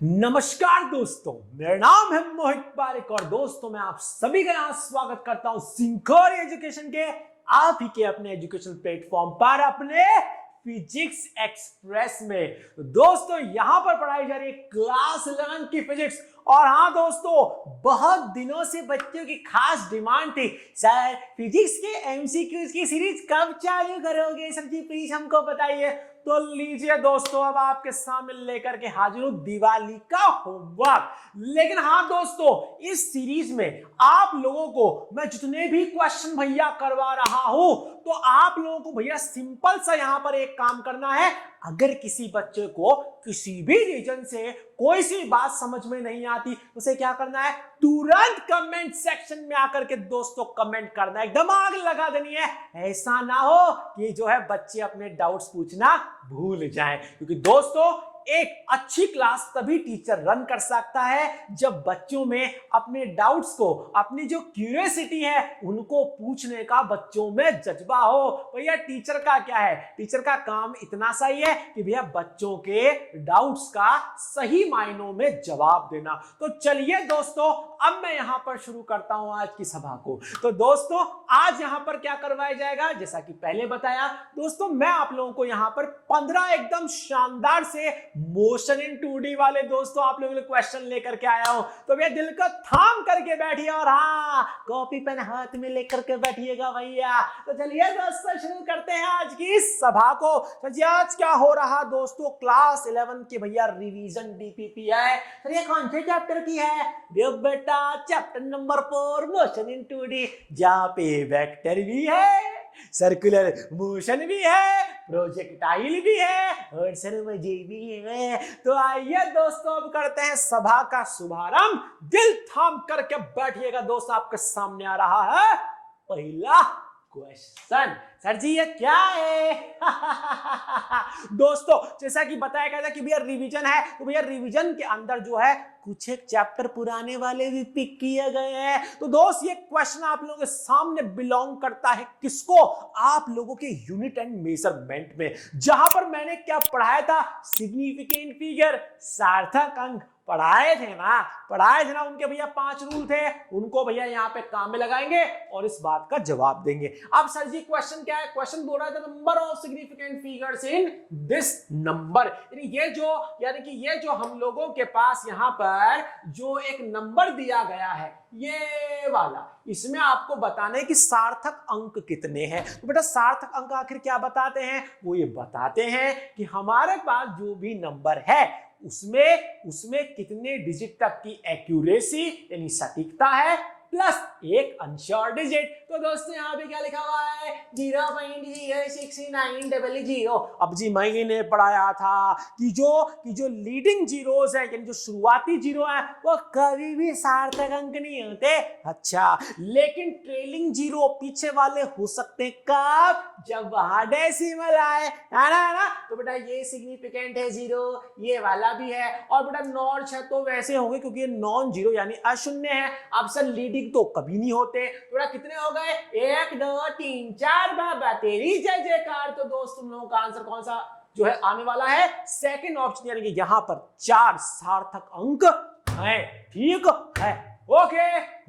नमस्कार दोस्तों, मेरा नाम है मोहित पारेख और दोस्तों मैं आप सभी का यहाँ स्वागत करता हूँ सिंखोर एजुकेशन के आप ही के अपने एजुकेशन प्लेटफॉर्म पर अपने फिजिक्स एक्सप्रेस में। तो दोस्तों यहाँ पर पढ़ाई जा रही है क्लास 11 की फिजिक्स। और हाँ दोस्तों, बहुत दिनों से बच्चों की खास डिमांड थी, सर फिजिक्स के एमसीक्यूज की सीरीज कब चालू करोगे सर जी, प्लीज हमको बताइए। तो लीजिए दोस्तों, अब आपके सामने लेकर के हाजिर हूं दिवाली का होमवर्क। लेकिन हाँ दोस्तों, इस सीरीज में आप लोगों को मैं जितने भी क्वेश्चन भैया करवा रहा हूं, तो आप लोगों को भैया सिंपल सा यहां पर एक काम करना है। अगर किसी बच्चे को किसी भी रीजन से कोई सी बात समझ में नहीं आती, उसे क्या करना है, तुरंत कमेंट सेक्शन में आकर के दोस्तों कमेंट करना है, दिमाग लगा देनी है। ऐसा ना हो कि जो है बच्चे अपने डाउट्स पूछना भूल जाएं, क्योंकि दोस्तों एक अच्छी क्लास तभी टीचर रन कर सकता है जब बच्चों में अपने डाउट्स को, अपनी जो क्यूरियोसिटी है उनको पूछने का बच्चों में जज्बा हो। भैया टीचर का क्या है, टीचर का काम इतना सही है कि भैया बच्चों के डाउट्स का सही मायनों में जवाब देना। तो चलिए दोस्तों, अब मैं यहां पर शुरू करता हूं आज की सभा को। तो दोस्तों आज यहां पर क्या करवाया जाएगा, जैसा कि पहले बताया दोस्तों, मैं आप लोगों को यहां पर 15 एकदम शानदार से मोशन इन 2D वाले दोस्तों आप लोगों के क्वेश्चन लेकर के आया हूं। तो भैया दिल को थाम करके बैठिए और हाँ, कॉपी पेन हाथ में लेकर के बैठिएगा भैया। तो चलिए दोस्तों शुरू करते हैं आज की इस सभा को। तो जी आज क्या हो रहा दोस्तों, क्लास 11 के भैया रिवीजन डीपीपी है। तो ये कौन से चैप्टर की है बेटा, chapter number 4 motion in 2D, जहां पे वेक्टर भी है, सर्कुलर मोशन भी है, प्रोजेक्टाइल भी है और सर्वमय भी है। तो आइए दोस्तों अब करते हैं सभा का शुभारंभ। दिल थाम करके बैठिएगा दोस्तों, आपके सामने आ रहा है पहला क्वेश्चन। सर जी ये क्या है? दोस्तों जैसा कि बताया गया था कि भैया रिवीजन है, तो भैया रिवीजन के अंदर जो है कुछ एक चैप्टर पुराने वाले भी पिक किए गए हैं। तो दोस्त ये क्वेश्चन आप लोगों के सामने बिलोंग करता है किसको, आप लोगों के यूनिट एंड मेजरमेंट में, जहां पर मैंने क्या पढ़ाया था, सिग्निफिकेंट फिगर, सार्थक अंक पढ़ाए थे ना उनके भैया 5 रूल थे, उनको भैया यहाँ पे काम में लगाएंगे और इस बात का जवाब देंगे। अब सर जी क्वेश्चन क्या है, क्वेश्चन बोल रहा है number of significant figures in this number, यानी कि ये जो हम लोगों के पास यहाँ पर जो एक नंबर दिया गया है ये वाला, इसमें आपको बताना है कि सार्थक अंक कितने हैं। तो बेटा सार्थक अंक आखिर क्या बताते हैं, वो ये बताते हैं कि हमारे पास जो भी नंबर है उसमें कितने डिजिट तक की एक्यूरेसी यानी सटीकता है, प्लस एक अनश्योर डिजिट। तो दोस्तों यहाँ पे क्या लिखा हुआ है 0.069000। अब जी मैंने पढ़ाया था कि जो लीडिंग जीरोस है, यानी जो शुरुआती जीरो है, वो कभी भी सार्थक अंक नहीं होते। अच्छा, लेकिन ट्रेलिंग जीरो पीछे वाले हो सकते हैं कब, जब वहां डेसिमल आए, है ना। तो बेटा ये सिग्निफिकेंट है 0, ये वाला भी है, और बेटा नॉट है तो वैसे होंगे क्योंकि ये नॉन जीरो यानी अशून्य है। अब सर लीडिंग तो कभी नहीं होते। थोड़ा कितने हो गए, 1 2 3 4, बाबा तेरी जय जयकार। तो दोस्त तुम लोगों का आंसर कौन सा जो है आने वाला है, सेकंड ऑप्शन, यानी कि यहां पर 4 सार्थक अंक है। ठीक है,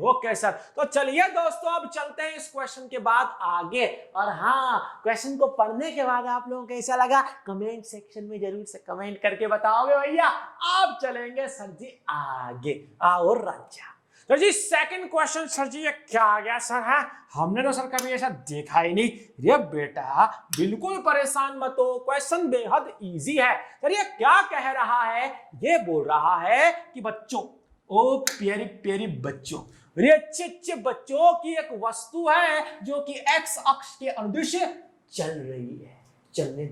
ओके सर। तो चलिए दोस्तों अब चलते हैं इस क्वेश्चन के बाद आगे। और हाँ, क्वेश्चन को पढ़ने के बाद आप लोगों को कैसा लगा कमेंट सेक्शन में जरूर से कमेंट करके बताओगे भैया। अब चलेंगे सर जी आगे, आओ राजा। सर जी सेकंड क्वेश्चन, सर जी ये क्या आ गया सर, है हमने तो सर कभी ऐसा देखा ही नहीं। ये बेटा बिल्कुल परेशान मत हो, क्वेश्चन बेहद इजी है। सर ये क्या कह रहा है, ये बोल रहा है कि बच्चों, ओ प्यारी प्यारी बच्चों, ये अच्छे बच्चों की एक वस्तु है जो कि एक्स अक्ष के अनुदिश चल रही है। चलने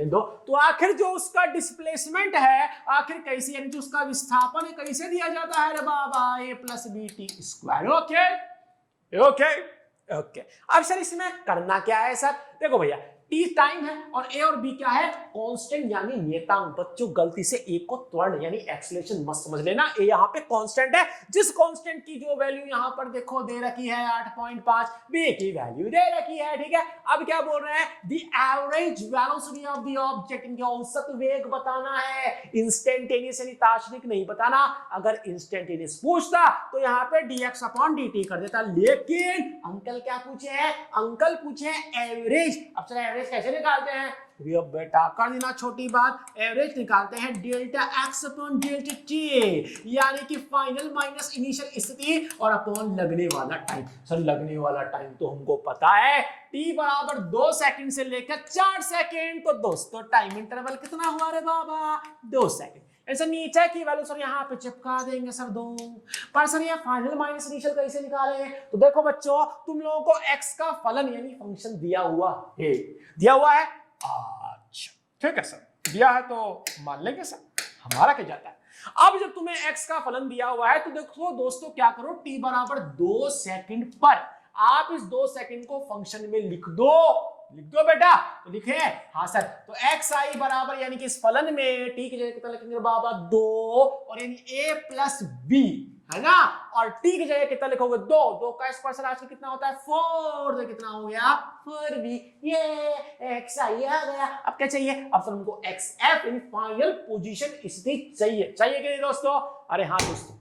दो। तो आखिर जो उसका डिस्प्लेसमेंट है आखिर कैसे, यानी जो उसका विस्थापन है कैसे दिया जाता है रे बाबा, a + bt²। ओके। अब सर इसमें करना क्या है सर, देखो भैया टी टाइम है और ए और बी क्या है, कांस्टेंट यानी नियतांक। बच्चों गलती से ए को त्वरण यानी एक्सेलरेशन मत समझ लेना, ए यहाँ पे कांस्टेंट है, जिस कांस्टेंट की जो वैल्यू यहाँ पर देखो दे रखी है 8.5, बी की वैल्यू दे रखी है, ठीक है। अब क्या बोल रहे हैं, the average velocity of the object, इनका औसत वेग बताना है, इंस्टेंटेनियस यानी तात्क्षणिक नहीं बताना। अगर इंस्टेंटेनियस पूछता तो यहाँ पे dx अपॉन dt कर देता, लेकिन अंकल क्या पूछे हैं, अंकल पूछे एवरेज। अब चलो एवरेज कैसे निकालते हैं, अब बेटा कर देना छोटी बात, एवरेज निकालते हैं delta x upon delta T, यानी कि फाइनल माइनस इनिशियल स्थिति और अपॉन लगने वाला टाइम। सर लगने वाला टाइम तो हमको पता है, टी बराबर 2 सेकंड से लेकर 4 सेकंड, तो दोस्तों टाइम इंटरवल कितना हुआ रे बाबा, 2 सेकंड। ऐसा नीचे की वैल्यू सर यहाँ पे चिपका देंगे सर 2, पर सर ये फाइनल माइनस इनिशियल कैसे निकाले, तो देखो बच्चों तुम लोगों को x का फलन यानी फंक्शन दिया हुआ है, अच्छा ठीक है सर, दिया है तो मान लेंगे सर, हमारा क्या जाता है। अब जब तुम्हें x का फलन दिया हुआ है तो देखो दोस्तों क्या करो, t बराबर 2 सेकंड पर आप इस 2 सेकंड को फंक्शन में लिख दो बेटा, तो लिखे हाँ सर। तो एक्स आई बराबर यानी कि इस फलन में टी की जगह कितना लिखेंगे बाबा 2, और यानी a प्लस बी है ना, और टी की जगह कितना लिखोगे 2 का स्क्वायर सर आजकल कितना होता है 4, तो कितना हो गया 4b, ये एक्स आई आ गया। अब क्या चाहिए, अब सर हमको एक्स एफ यानी फाइनल पोजीशन स्थिति चाहिए कि नहीं दोस्तों, अरे हाँ दोस्तों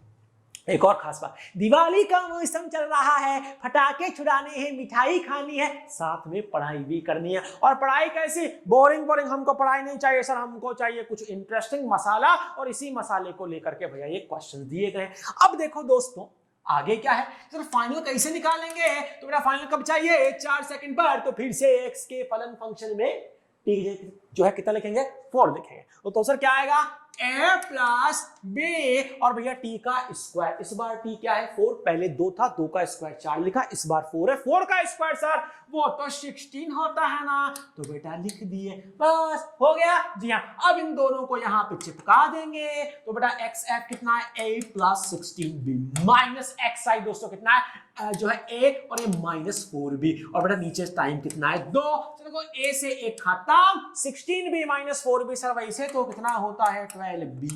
एक और खास बात, दिवाली का मौसम चल रहा है, फटाके छुड़ाने हैं, मिठाई खानी है, साथ में पढ़ाई भी करनी है। और पढ़ाई कैसी, बोरिंग हमको पढ़ाई नहीं चाहिए सर, हमको चाहिए कुछ इंटरेस्टिंग मसाला, और इसी मसाले को लेकर के भैया ये क्वेश्चन दिए गए। अब देखो दोस्तों आगे क्या है, सर फाइनल कैसे निकालेंगे, तो मेरा फाइनल कब चाहिए 4 सेकंड पर, तो फिर से एक्स के फलन फंक्शन में टी जो है कितना लिखेंगे 4 लिखेंगे, तो सर क्या आएगा a प्लस बी, और भैया t का स्क्वायर, इस बार t क्या है 4, पहले 2 था, 2 का स्क्वायर 4 लिखा, इस बार 4 है, 4 का स्क्वायर सर वो तो 16 होता है ना, तो बेटा लिख दिए, बस हो गया। जी हाँ, अब इन दोनों को यहाँ पे चिपका देंगे, तो बेटा एक्स एफ कितना है a plus 16b minus X I दोस्तों कितना है जो है a, और ये माइनस 4b, और बेटा नीचे टाइम कितना है 2, चलो a से एक खत्म, 16b माइनस 4b सर वैसे तो कितना होता है 12b,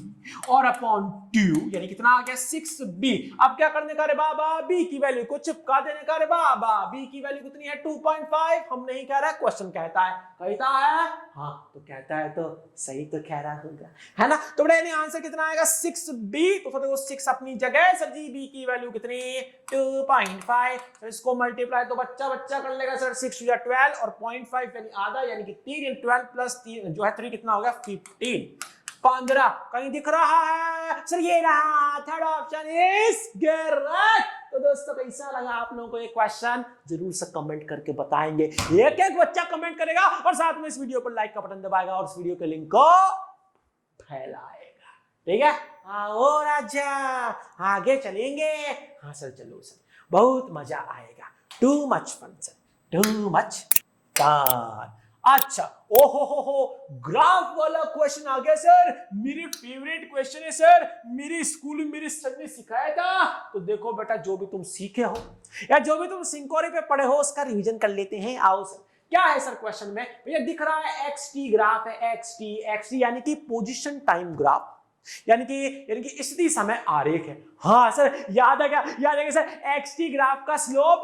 और अपॉन 2 यानी कितना आ गया 6b। अब क्या करने का रे बाबा, b की वैल्यू को चिपका देने का रे बाबा, b की वैल्यू कितनी है 2.5, हम नहीं कह रहा, क्वेश्चन कहता है हाँ तो कहता है तो सही तो कह रहा होगा है ना। तो बेटा आंसर कितना आएगा 6b, तो देखो 6 अपनी जगह सर जी, b की वैल्यू कितनी 2.5, तो इसको मल्टीप्लाई तो बच्चा कर लेगा सर, 6 या 12 और 0.5 यानी आधा, यानी कि 3 12 प्लस 3 जो है 3 कितना हो गया 15 कहीं दिख रहा है सर, ये रहा, थर्ड ऑप्शन इज करेक्ट। तो दोस्तों कैसा लगा आप लोगों को ये क्वेश्चन, जरूर से कमेंट करके बताएंगे, एक बच्चा कमेंट करेगा और साथ में इस वीडियो पर लाइक का बटन दबाएगा और इस वीडियो के लिंक को फैलाएगा, ठीक है। ओ राजा आगे चलेंगे, हाँ सर चलो सर, बहुत मजा आएगा, too much fun sir, too much fun. अच्छा ओहो ग्राफ वाला क्वेश्चन आ गया सर, मेरी फेवरेट क्वेश्चन है सर, मेरे स्कूल में मेरे सर ने सिखाया था। तो देखो बेटा जो भी तुम सीखे हो या जो भी तुम सिंकोरे पे पढ़े हो उसका रिवीजन कर लेते हैं। आओ सर, क्या है सर क्वेश्चन में, भैया दिख रहा है एक्स टी ग्राफ है, एक्स टी यानी कि पोजिशन टाइम ग्राफ, यानी कि स्थिति समय आरेख है। हाँ सर याद है क्या, याद है सर, एक्स टी ग्राफ का स्लोप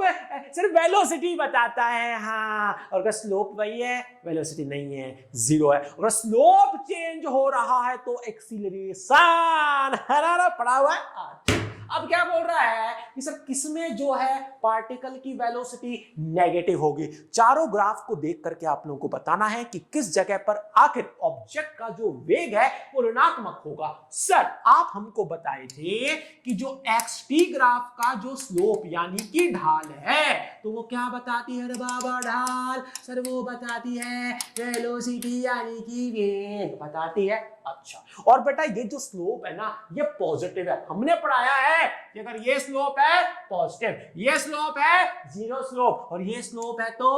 सर वेलोसिटी बताता है, हाँ, और अगर स्लोप वही है वेलोसिटी नहीं है, 0 है, अगर स्लोप चेंज हो रहा है तो एक्सीलरेशन है ना, पढ़ा हुआ है। अब क्या बोल रहा है कि सर किसमें जो है पार्टिकल की वेलोसिटी नेगेटिव होगी। चारों ग्राफ को देख करके आप लोगों को बताना है कि किस जगह पर आखिर ऑब्जेक्ट का जो वेग है वो ऋणात्मक होगा। सर आप हमको बताए थे कि जो एक्स टी ग्राफ का जो स्लोप यानी कि ढाल है तो वो क्या बताती है रे बाबा, ढाल सर वो बताती है वेलोसिटी यानी कि वेग बताती है। अच्छा, और बेटा ये जो स्लोप है ना ये पॉजिटिव है, हमने पढ़ाया है कि अगर ये स्लोप है पॉजिटिव, ये स्लोप है 0 स्लोप, और ये स्लोप है तो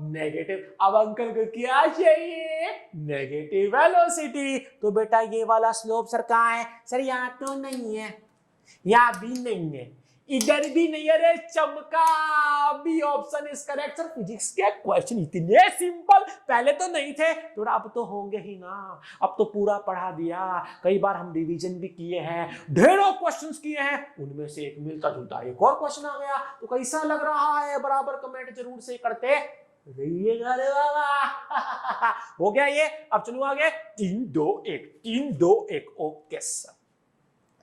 नेगेटिव। अब अंकल को क्या चाहिए, नेगेटिव वेलोसिटी। तो बेटा ये वाला स्लोप सर कहाँ है, सर यहाँ तो नहीं है, यहाँ भी नहीं है, इधर भी नहीं है रे चमका, B option is correct. Sir physics के क्वेश्चन इतने सिंपल पहले तो नहीं थे, थोड़ा अब तो होंगे ही ना, अब तो पूरा पढ़ा दिया, कई बार हम रिवीजन भी किए हैं, ढेरों क्वेश्चंस किए हैं, उनमें से एक मिलता जुलता एक और क्वेश्चन आ गया, तो कैसा लग रहा है बराबर कमेंट जरूर से करते रहिएगा रे बाबा। हो गया ये, अब चलो आगे 3-2-1 3-2-1 ओके सर।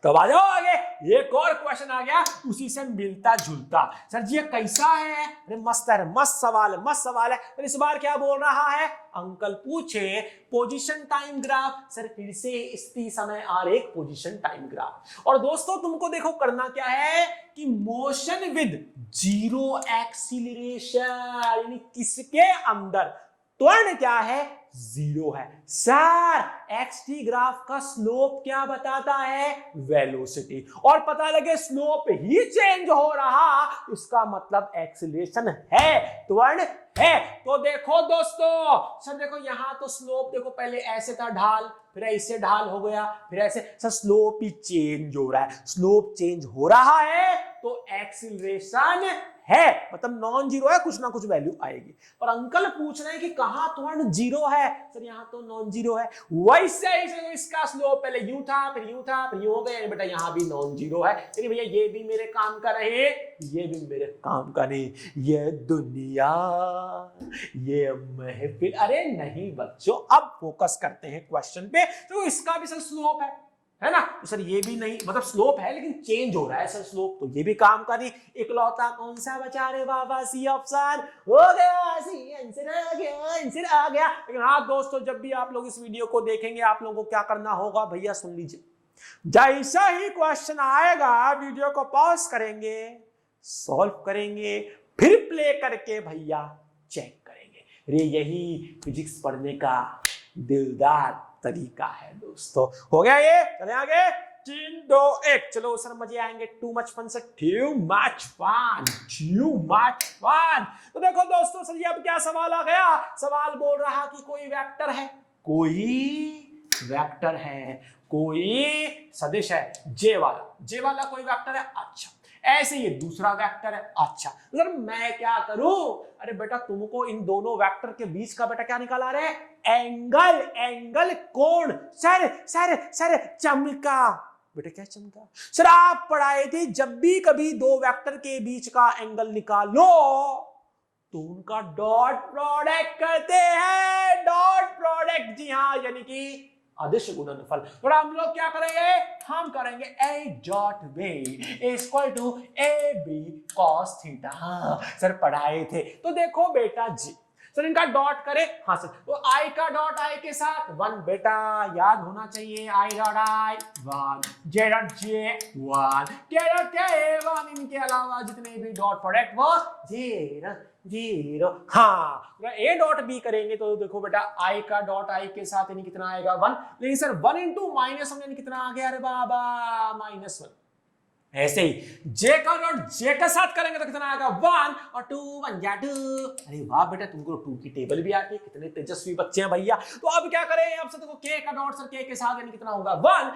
तो आ जाओ आगे, एक और क्वेश्चन आ गया उसी से मिलता जुलता। सर जी ये कैसा है? अरे मस्त है, मस्त सवाल है, मस्त सवाल है। तो इस बार क्या बोल रहा है अंकल पूछे पोजीशन टाइम ग्राफ। सर फिर से स्थिति समय आरेख पोजीशन टाइम ग्राफ। और दोस्तों तुमको देखो करना क्या है कि मोशन विद जीरो एक्सीलरेशन, यानी किसके अंदर त्वरण क्या है? जीरो है। सर एक्स-टी ग्राफ का स्लोप क्या बताता है? वेलोसिटी। और पता लगे स्लोप ही चेंज हो रहा, इसका मतलब एक्सीलरेशन है, त्वरण है। तो देखो दोस्तों, सर देखो यहां तो स्लोप देखो पहले ऐसे था ढाल, फिर ऐसे ढाल हो गया, फिर ऐसे। सर स्लोप ही चेंज हो रहा है, स्लोप चेंज हो रहा है तो एक्सीलरेशन है, मतलब नॉन जीरो है, कुछ ना कुछ वैल्यू आएगी। पर अंकल पूछ रहे हैं कि कहां त्वरण जीरो है? सर यहां तो नॉन जीरो है। वैसे ही इसका स्लोप पहले यूं था, फिर यूं था, फिर यूं हो गया, बेटा यहां भी नॉन जीरो है। यानी भैया ये भी मेरे काम का रहे, ये भी मेरे काम का नहीं। ये दुनिया, ये महफिल। अरे नहीं बच्चों, अब फोकस करते हैं क्वेश्चन पे। तो इसका भी सर स्लोप है ना? तो सर ये भी नहीं, मतलब स्लोप है लेकिन चेंज हो रहा है सर स्लोप, तो ये भी काम का नहीं। इकलौता कौन सा बचा रे बाबा? सी ऑप्शन हो गया, सी आंसर आ गया, आंसर आ गया। लेकिन हाँ दोस्तों, जब भी आप लोग इस वीडियो को देखेंगे आप लोगों को क्या करना होगा भैया सुन लीजिए। जैसा ही क्वेश्चन आएगा वीडियो को पॉज करेंगे, सॉल्व करेंगे, फिर प्ले करके भैया चेक करेंगे। रे यही फिजिक्स पढ़ने का दिलदार तरीका है दोस्तों। हो गया ये, चले आगे 3-2-1। चलो सर मजे आएंगे, too much fun sir, too much fun, too much fun. तो देखो दोस्तों, सर ये अब क्या सवाल आ गया? सवाल बोल रहा कि कोई वेक्टर है, कोई वेक्टर है, कोई सदिश है जे वाला कोई वेक्टर है। अच्छा ऐसे ये दूसरा वेक्टर है। अच्छा सर मैं क्या करूं? अरे बेटा तुमको इन दोनों वेक्टर के बीच का बेटा क्या निकाला रहे? एंगल, एंगल कोण। सर सर सर चमका। बेटा क्या चमका? सर आप पढ़ाए थे जब भी कभी दो वेक्टर के बीच का एंगल निकालो तो उनका डॉट प्रोडक्ट करते हैं। डॉट प्रोडक्ट, जी हाँ, यानी कि अदिश गुणनफल। तो हम लोग क्या करेंगे? हम करेंगे a dot b equal to ab cos theta. Sir पढ़ाए थे तो देखो बेटा जी, सर इनका डॉट करें। हाँ सर, तो i का डॉट i के साथ 1 बेटा याद होना चाहिए, i dot i 1, j dot j 1, k dot k 1। इनके अलावा जितने भी डॉट प्रोडक्ट वो 0। हाँ ए डॉट बी करेंगे तो देखो बेटा i का डॉट i के साथ यानी कितना आएगा 1। लेकिन सर 1 इंटू -1 यानी कितना आ गया? अरे बाबा -1। ऐसे ही j का डॉट j के साथ करेंगे तो कितना आएगा? 1 और 2 1 जा 2। अरे वाह बेटा तुमको 2 की टेबल भी आती है, कितने तेजस्वी बच्चे हैं भैया। तो अब क्या करें? अब से देखो k का डॉट सर k के साथ यानी कितना होगा? 1।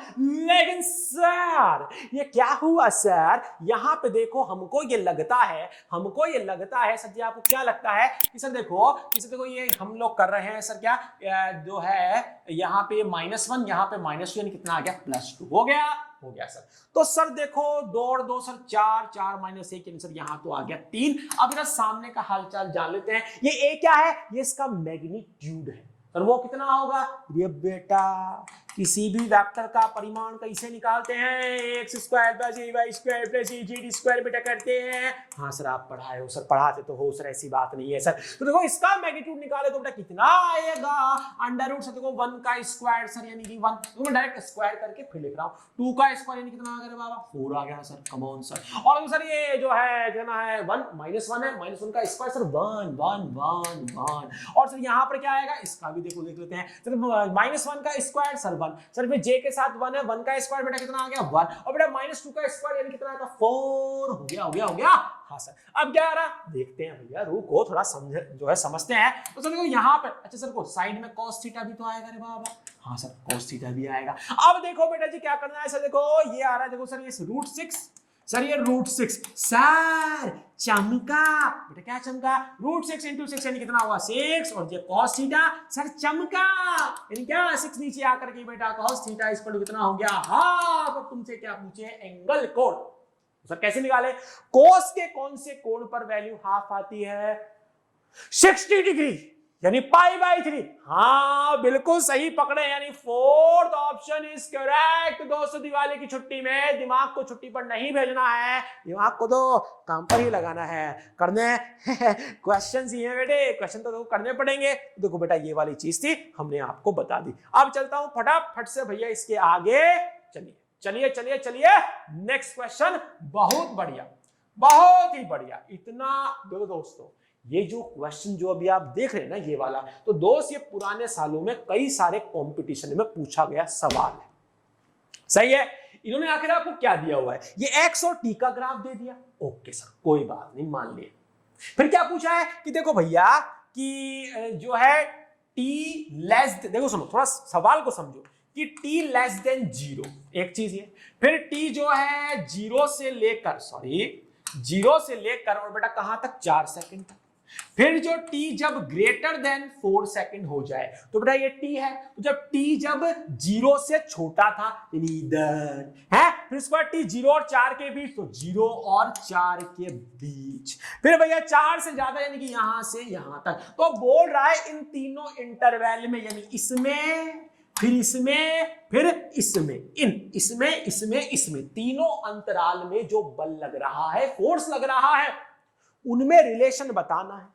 लेकिन सर ये क्या हुआ सर? यहाँ पे देखो हमको ये लगता है सर जी, आपको क्या लगता है कि सर देखो ये हम लोग कर रहे हैं सर क्या जो है यहाँ पे -1, यहाँ पे -2 यानी कितना आ गया? +2 हो गया सर। तो सर देखो 2 और 2 सर 4, 4 - 1 यानी सर यहाँ तो आ गया 3। अब इधर सामने का हालचाल जान लेते हैं। ये ए क्या है? ये इसका मैग्नीट्यूड है। सर वो कितना होगा? ये बेटा किसी भी वेक्टर का परिमाण कैसे निकालते हैं? x² + ay² + z² बेटा करते हैं। हाँ सर आप पढ़ाए हो सर, पढ़ाते तो हो सर, ऐसी बात नहीं है सर। तो देखो इसका मैग्नीट्यूड निकाले तो बेटा कितना आएगा? अंडर रूट से देखो 1 का स्क्वायर सर यानी कि 1, तो मैं डायरेक्ट स्क्वायर करके फिर लिख रहा हूँ। 2 का स्क्वायर यानी कितना आ गया बाबा? 4 आ गया सर। Come on sir. और सर ये जो है कितना है? 1 -1 है, -1 का स्क्वायर सर 1 1 1 1। और सर यहाँ पर क्या आएगा? इसका भी देखो देख लेते हैं। सर -1 का स्क्वायर सर 1, सर में j के साथ 1 है, 1 का स्क्वायर बेटा कितना आ गया? 1। और बेटा -2 का स्क्वायर यानी कितना आएगा? 4। हो गया। हाँ सर अब क्या आ रहा? देखते हैं भैया, रुको थोड़ा समझते हैं। तो सर देखो यहाँ पे, अच्छा सर को साइड में cos थीटा भी तो आएगा रे बाबा। हाँ सर cos थीटा भी आएगा। अब देखो बेटा जी क्या करना है? सर देखो ये आ रहा है, देखो सर ये √6 सर ये √6 सर चमका, बेटा क्या चमका, √6 × 6 यानी कितना हुआ 6 और ये cos थीटा सर चमका यानी क्या 6 नीचे आकर के बेटा cos थीटा इस पर कितना हो गया हाफ। अब तुमसे क्या पूछे एंगल कोण, सर कैसे निकाले, cos के कौन से कोण पर वैल्यू हाफ आती है 60 डिग्री यानी π/3। हाँ बिल्कुल सही पकड़े यानी फोर्थ ऑप्शन इज करेक्ट। दोस्तों दिवाली की छुट्टी में दिमाग को छुट्टी पर नहीं भेजना है, दिमाग को तो काम पर ही लगाना है, करने क्वेश्चंस ही हैं बेटे, क्वेश्चन तो करने पड़ेंगे। देखो बेटा ये वाली चीज थी हमने आपको बता दी। अब चलता हूं फटाफट से भैया इसके आगे, चलिए चलिए चलिए चलिए नेक्स्ट क्वेश्चन। बहुत बढ़िया बहुत ही बढ़िया। इतना देखो दोस्तों ये जो क्वेश्चन जो अभी आप देख रहे हैं ना ये वाला, तो दोस्त ये पुराने सालों में कई सारे कंपटीशन में पूछा गया सवाल है, सही है। इन्होंने आखिर आपको क्या दिया हुआ है, ये x और t का ग्राफ दे दिया, ओके सर कोई बात नहीं मान लिए। फिर क्या पूछा है कि देखो भैया कि जो है t लेस, देखो सुनो थोड़ा सवाल को समझो कि t लेस देन 0 एक चीज है, फिर t जो है 0 से लेकर और बेटा कहां तक 4 सेकंड तक, फिर जो t जब ग्रेटर देन 4 सेकंड हो जाए तो बेटा ये t है, तो जब t जब 0 से छोटा था इधर है, फिर उसके बाद t 0 और 4 के बीच तो 0 और 4 के बीच, फिर भैया 4 से ज्यादा यानी कि यहां से यहां तक। तो बोल रहा है इन तीनों इंटरवल में यानी इसमें फिर इसमें फिर इसमें इसमें तीनों अंतराल में जो बल लग रहा है फोर्स लग रहा है उनमें रिलेशन बताना है।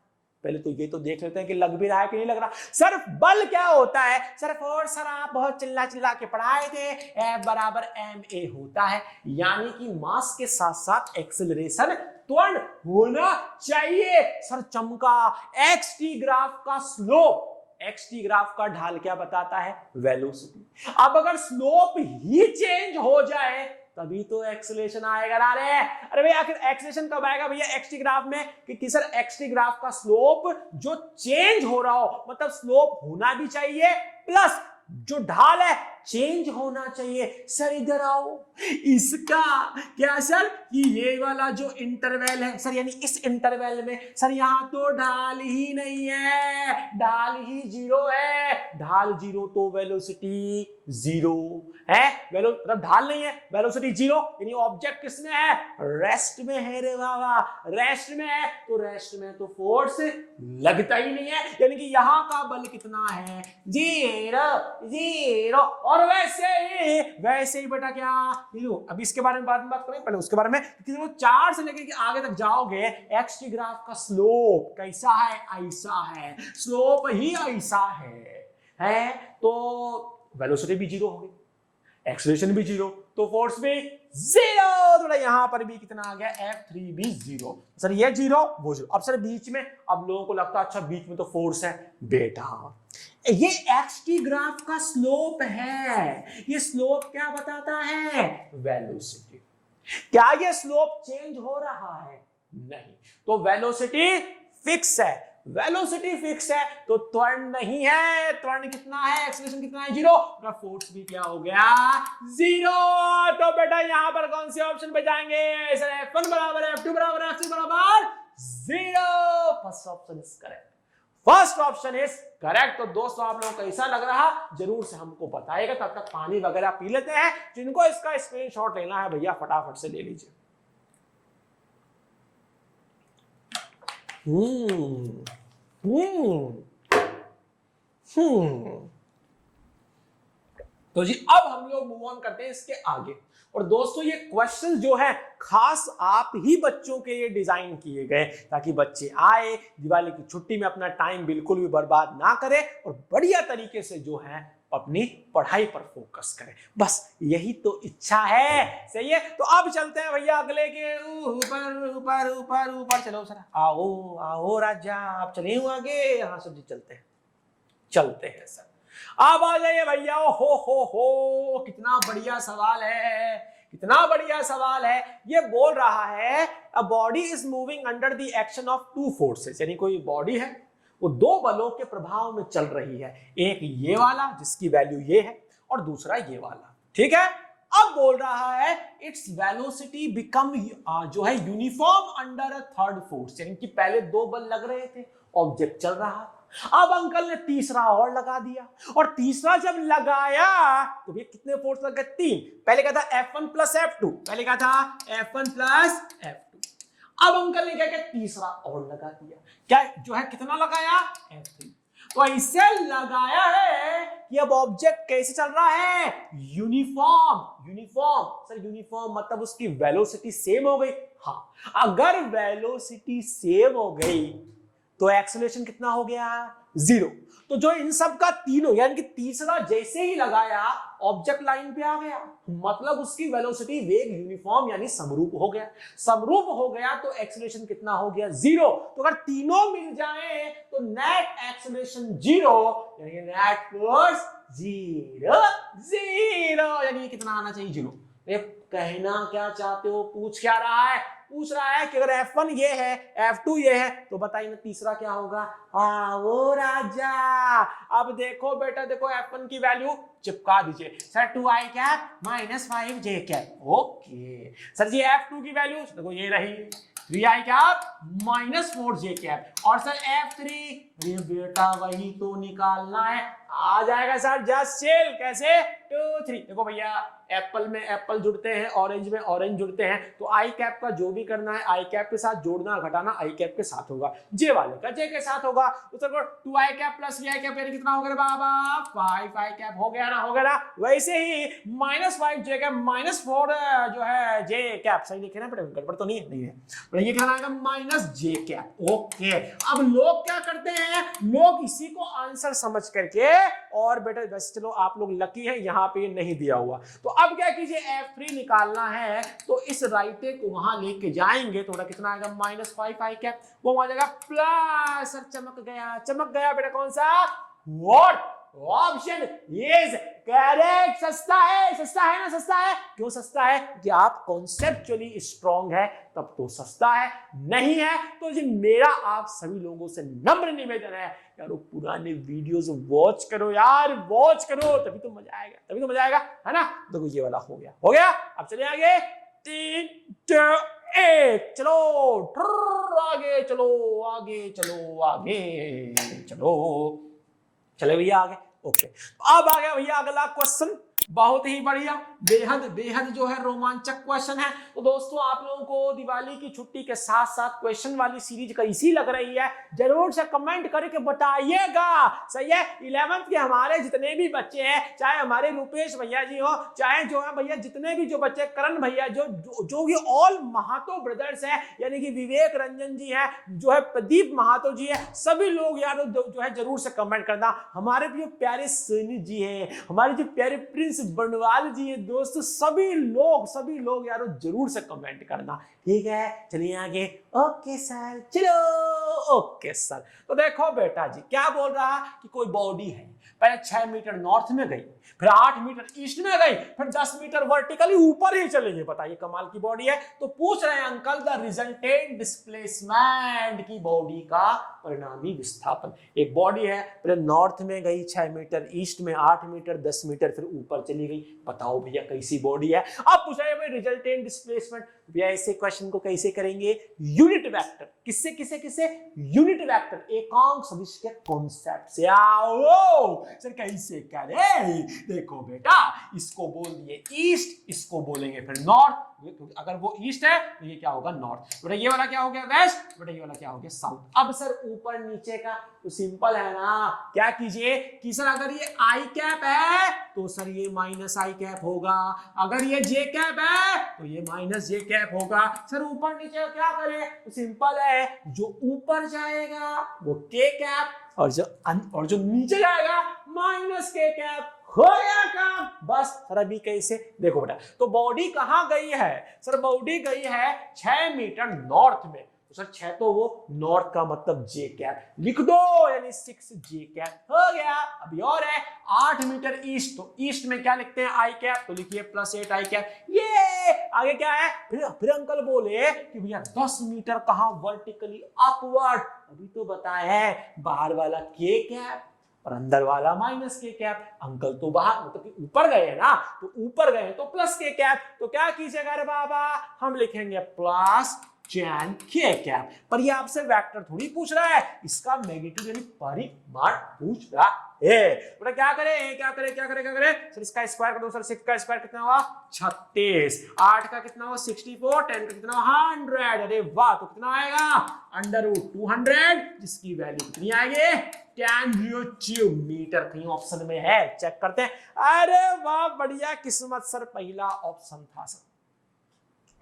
पहले तो ये तो देख लेते हैं कि लग भी रहा है कि नहीं लग रहा। सर बल क्या होता है, सर फोर्स सर आप बहुत चिल्ला के पढ़ाए थे, F बराबर ma होता है, यानी कि मास के साथ साथ एक्सेलरेशन त्वरण होना चाहिए। सर चमका xt ग्राफ का स्लोप, xt ग्राफ का ढाल क्या बताता है वेलोसिटी। अब अगर स्लोप ही चेंज हो जाए तभी तो एक्सेलरेशन आएगा ना रे। अरे भैया आखिर एक्सेलरेशन कब आएगा भैया xt ग्राफ में, कि सर xt ग्राफ का स्लोप जो चेंज हो रहा हो, मतलब स्लोप होना भी चाहिए प्लस जो ढाल है चेंज होना चाहिए। सर इधर आओ, इसका क्या सर कि ये वाला जो इंटरवल है सर यानी इस इंटरवल में सर यहां तो ढाल ही नहीं है, ढाल ही 0 है, ढाल 0 तो वेलोसिटी 0 है, मतलब ढाल नहीं है वेलोसिटी 0, यानी ऑब्जेक्ट किसमें है रेस्ट में है रे बाबा, रेस्ट में है तो रेस्ट में तो फोर्स लगता ही नहीं है, यानी कि यहां का बल कितना है 0 और वैसे ही बेटा क्या अब इसके बारे में बाद में बात करें, पहले उसके बारे में कि 4 से लेकर के आगे तक जाओगे xt ग्राफ का स्लोप कैसा है ऐसा है, स्लोप ही ऐसा है तो वेलोसिटी भी 0 हो गई, एक्सेलरेशन भी 0 तो फोर्स भी 0, तो यहां पर भी कितना आ गया F3 भी 0। सर ये 0 वो 0। अब सर बीच में, अब लोगों को लगता है अच्छा बीच में तो फोर्स है, बेटा ये xt ग्राफ का स्लोप है, ये स्लोप क्या बताता है वेलोसिटी। क्या ये स्लोप चेंज हो रहा है नहीं, तो वेलोसिटी फिक्स है, वेलोसिटी फिक्स है तो त्वरण नहीं है, त्वरण कितना है एक्सेलरेशन कितना है 0, तो फोर्स भी क्या हो गया 0। तो बेटा यहां पर कौन से ऑप्शन पे जाएंगे सर F1 बराबर F2 बराबर F3 बराबर 0, first option is correct, first option is correct. तो दोस्तों आप लोगों को कैसा लग रहा जरूर से हमको बताइएगा, तब तक पानी वगैरह पी लेते हैं, जिनको इसका स्क्रीनशॉट लेना है भैया फटाफट से ले लीजिए। तो जी अब हम लोग मूव ऑन करते हैं इसके आगे। और दोस्तों ये क्वेश्चन जो है खास आप ही बच्चों के लिए डिजाइन किए गए ताकि बच्चे आए दिवाली की छुट्टी में अपना टाइम बिल्कुल भी बर्बाद ना करें और बढ़िया तरीके से जो है अपनी पढ़ाई पर फोकस करें, बस यही तो इच्छा है, सही है। तो अब चलते हैं भैया अगले के ऊपर ऊपर ऊपर ऊपर चलो सर, आओ आओ राजा आप चले आगे, हाँ सर जी चलते हैं सर। अब आ जाइए भैया, हो कितना बढ़िया सवाल है, कितना बढ़िया सवाल है। ये बोल रहा है a body is moving under the action of two forces, यानी कोई बॉडी है वो दो बलों के प्रभाव में चल रही है, एक ये वाला जिसकी वैल्यू ये है और दूसरा ये वाला, ठीक है। अब बोल रहा है इट्स वेलोसिटी बिकम जो है uniform under a third force, यानी कि पहले 2 बल लग रहे थे, ऑब्जेक्ट चल रहा था, अब अंकल ने तीसरा और लगा दिया, और तीसरा जब लगाया तो ये कितने फोर्स लग गए? 3। पहले क्या था? F1 प्लस F2, पहले क्या था? F1 plus F2। अब अंकल ने क्या किया? तीसरा और लगा दिया, क्या जो है कितना लगाया? F3। तो ऐसे लगाया है कि अब ऑब्जेक्ट कैसे चल रहा है? यूनिफॉर्म। यूनिफॉर्म सर, यूनिफॉर्म मतलब उसकी वेलोसिटी सेम हो गई। हाँ, अगर वेलोसिटी सेम हो गई तो एक्सेलरेशन कितना हो गया? 0। तो जो इन सब का तीनों, यानी कि तीसरा जैसे ही लगाया ऑब्जेक्ट लाइन पे आ गया, मतलब उसकी वेलोसिटी वेग यूनिफॉर्म यानी समरूप हो गया। समरूप हो गया तो एक्सेलरेशन कितना हो गया? 0। तो अगर तीनों मिल जाए तो नेट एक्सेलरेशन 0, यानी नेट फोर्स 0 0, यानी कितना आना चाहिए? 0। ये कहना क्या चाहते हो? पूछ क्या रहा है? पूछ रहा है कि अगर F1 ये है, F2 ये है, तो बताइए ना तीसरा क्या होगा? वो राजा। अब देखो बेटा, देखो F1 की वैल्यू चिपका दीजिए sir, 2i cap minus 5j cap. Okay sir ji, F2 की वैल्यू देखो ये रही 3i cap minus 4j cap, और सर F3, ये बेटा वही तो निकालना है, आ जाएगा सर जस्ट चिल। कैसे? 2 3। देखो भैया, एप्पल में एप्पल जुड़ते हैं, ऑरेंज में ऑरेंज जुड़ते हैं, तो आई कैप का जो भी करना है आई कैप के साथ जोड़ना घटाना आई कैप के साथ होगा, जे वाले का जे के साथ होगा। तो sir 2i cap plus 3i cap यानी कितना हो गया बाबा? 5i कैप हो गया ना? हो गया ना? वैसे ही माइनस 5j कैप माइनस 4 जो है जे कैप, सही लिखे ना बेटा? गड़बड़ तो नहीं है? तो ये क्या आएगा? माइनस जे कैप। ओके, अब लोग क्या करते हैं? लोग इसी को आंसर समझ करके, और बेटा बस चलो आप लोग लकी हैं, यहां पे नहीं दिया हुआ, तो अब क्या कीजिए, F3 निकालना है तो इस राइटे को वहां लेके जाएंगे, तो कितना आएगा? माइनस 5i कैप, वो आ जाएगा प्लस, सर चमक गया बेटा, कौन सा? व्हाट? Option is correct. सस्ता है ना? सस्ता है। क्यों सस्ता है? कि आप कॉन्सेप्चुअली स्ट्रांग है तब तो सस्ता है, नहीं है तो जी मेरा आप सभी लोगों से नम्र निवेदन है यार, पुराने वीडियोस वॉच करो यार, वॉच करो, तभी तो मजा आएगा, है ना? देखो ये वाला हो गया। अब चलिए आगे, 3 2 1, चलो आगे चलो भैया आगे। ओके, तो अब आ गया भैया अगला क्वेश्चन, बहुत ही बढ़िया, बेहद जो है रोमांचक क्वेश्चन है। तो दोस्तों आप लोगों को दिवाली की छुट्टी के साथ साथ क्वेश्चन वाली सीरीज कैसी लग रही है जरूर से कमेंट करके बताइएगा। सही है? 11th के हमारे जितने भी बच्चे हैं, चाहे हमारे रुपेश भैया जी हो, चाहे जो है भैया जितने भी जो बच्चे, करण भैया, जो भी ऑल महातो ब्रदर्स है, यानी कि विवेक रंजन जी है, जो है प्रदीप महातो जी है, सभी लोग यार जो है जरूर से कमेंट करना। हमारे जो प्यारे सोनू जी है, हमारे जो प्यारे प्रिंस बनवाल जी है, दोस्तों सभी लोग यारो जरूर से कमेंट करना, ठीक है? चलिए आगे। ओके सर, चलो। ओके सर, तो देखो बेटा जी क्या बोल रहा कि कोई बॉडी है, पहले 6 मीटर नॉर्थ में गई, फिर 8 मीटर ईस्ट में गई, फिर 10 मीटर वर्टिकली ऊपर ही चले गई। बताइए कमाल की बॉडी है। तो पूछ रहे हैं अंकल द रिजल्टेंट डिस्प्लेसमेंट की बॉडी का परिणामी विस्थापन। एक बॉडी है, पहले नॉर्थ में गई 6 मीटर, ईस्ट में 8 मीटर, 10 मीटर, फिर ऊपर चली गई। बताओ भैया कैसी बॉडी है? अब पूछा है भाई रिजल्टेंट डिस्प्लेसमेंट, भैया ऐसे क्वेश्चन को कैसे करेंगे? यूनिट वेक्टर, किससे? यूनिट वेक्टर, एकांक सदिश के कॉन्सेप्ट से। आओ सर कैसे करें? देखो बेटा, इसको बोल दिए ईस्ट, इसको बोलेंगे फिर नॉर्थ, अगर वो ईस्ट है तो ये क्या होगा? नॉर्थ। बेटा ये वाला क्या हो गया? वेस्ट। बेटा ये वाला क्या हो गया? साउथ। अब सर ऊपर नीचे का तो सिंपल है ना, क्या कीजिए कि सर अगर ये आई कैप है तो सर ये माइनस आई कैप होगा, अगर ये जे कैप है तो ये माइनस जे कैप होगा। सर ऊपर नीचे क्या करें? तो सिंपल है, जो ऊपर जाएगा वो के कैप, और जो नीचे जाएगा माइनस के कैप। हो गया काम बस। सर अभी कैसे? देखो बेटा, तो बॉडी कहां गई है? सर बॉडी गई है 6 मीटर नॉर्थ में, तो सर 6 तो वो नॉर्थ का मतलब जे कैप लिख दो, यानी 6 जे कैप हो गया। अभी और है 8 मीटर ईस्ट, तो ईस्ट में क्या लिखते हैं? आई कैप, तो लिखिए प्लस 8 आई कैप। ये आगे क्या है? फिर अंकल बोले कि भैया 10 मीटर कहां? Vertically upward. अभी तो बताया है बाहर वाला के कैप, और अंदर वाला माइनस के कैप। अंकल तो बाहर मतलब कि ऊपर गए हैं ना, तो ऊपर गए तो प्लस के कैप। तो क्या कीजिएगा रे बाबा, हम लिखेंगे प्लस tan के कैप। पर ये आपसे वेक्टर थोड़ी पूछ रहा है, इसका मैग्नीट्यूड यानी परिमाण पूछ रहा है। बेटा क्या करें क्या करें क्या करें क्या करें सर, इसका स्क्वायर कर दो सर। 6 का स्क्वायर कितना हुआ 36, 8 का कितना हुआ 64, 10 का कितना हुआ 100। अरे वाह, तो कितना आएगा अंडर रूट 200, जिसकी वैल्यू कितनी आएगी tan मीटर। कहीं ऑप्शन में है, चेक करते हैं। अरे वाह बढ़िया किस्मत सर, पहला ऑप्शन था सर।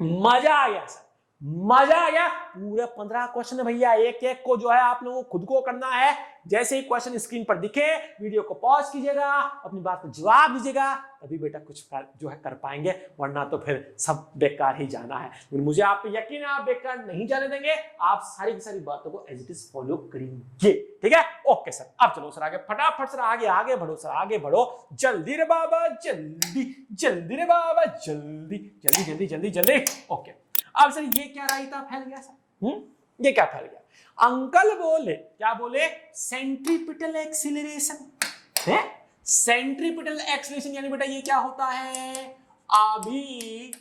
मजा आ गया सर, मजा आ गया। पूरे 15 क्वेश्चन भैया, एक एक को जो है आप लोगों को खुद को करना है। जैसे ही क्वेश्चन स्क्रीन पर दिखे वीडियो को पॉज कीजिएगा, अपनी बात को जवाब दीजिएगा, तभी बेटा कुछ जो है कर पाएंगे, वरना तो फिर सब बेकार ही जाना है। मुझे आप पे यकीन है, आप बेकार नहीं जाने देंगे, आप सारी की सारी बातों को एज इट इज फॉलो करेंगे। ठीक है, ओके सर। अब चलो सर आगे, फटाफट सर आगे आगे बढ़ो सर, आगे बढ़ो। जल्दी रे बाबा जल्दी, जल्दी रे बाबा जल्दी, जल्दी जल्दी जल्दी जल्दी। ओके, अब सर ये क्या रायता फैल गया सर? ये क्या फैल गया? अंकल बोले, क्या बोले? सेंट्रीपिटल एक्सीलरेशन है। सेंट्रीपिटल एक्सीलरेशन यानी बेटा ये क्या होता है? अभिकेंद्रीय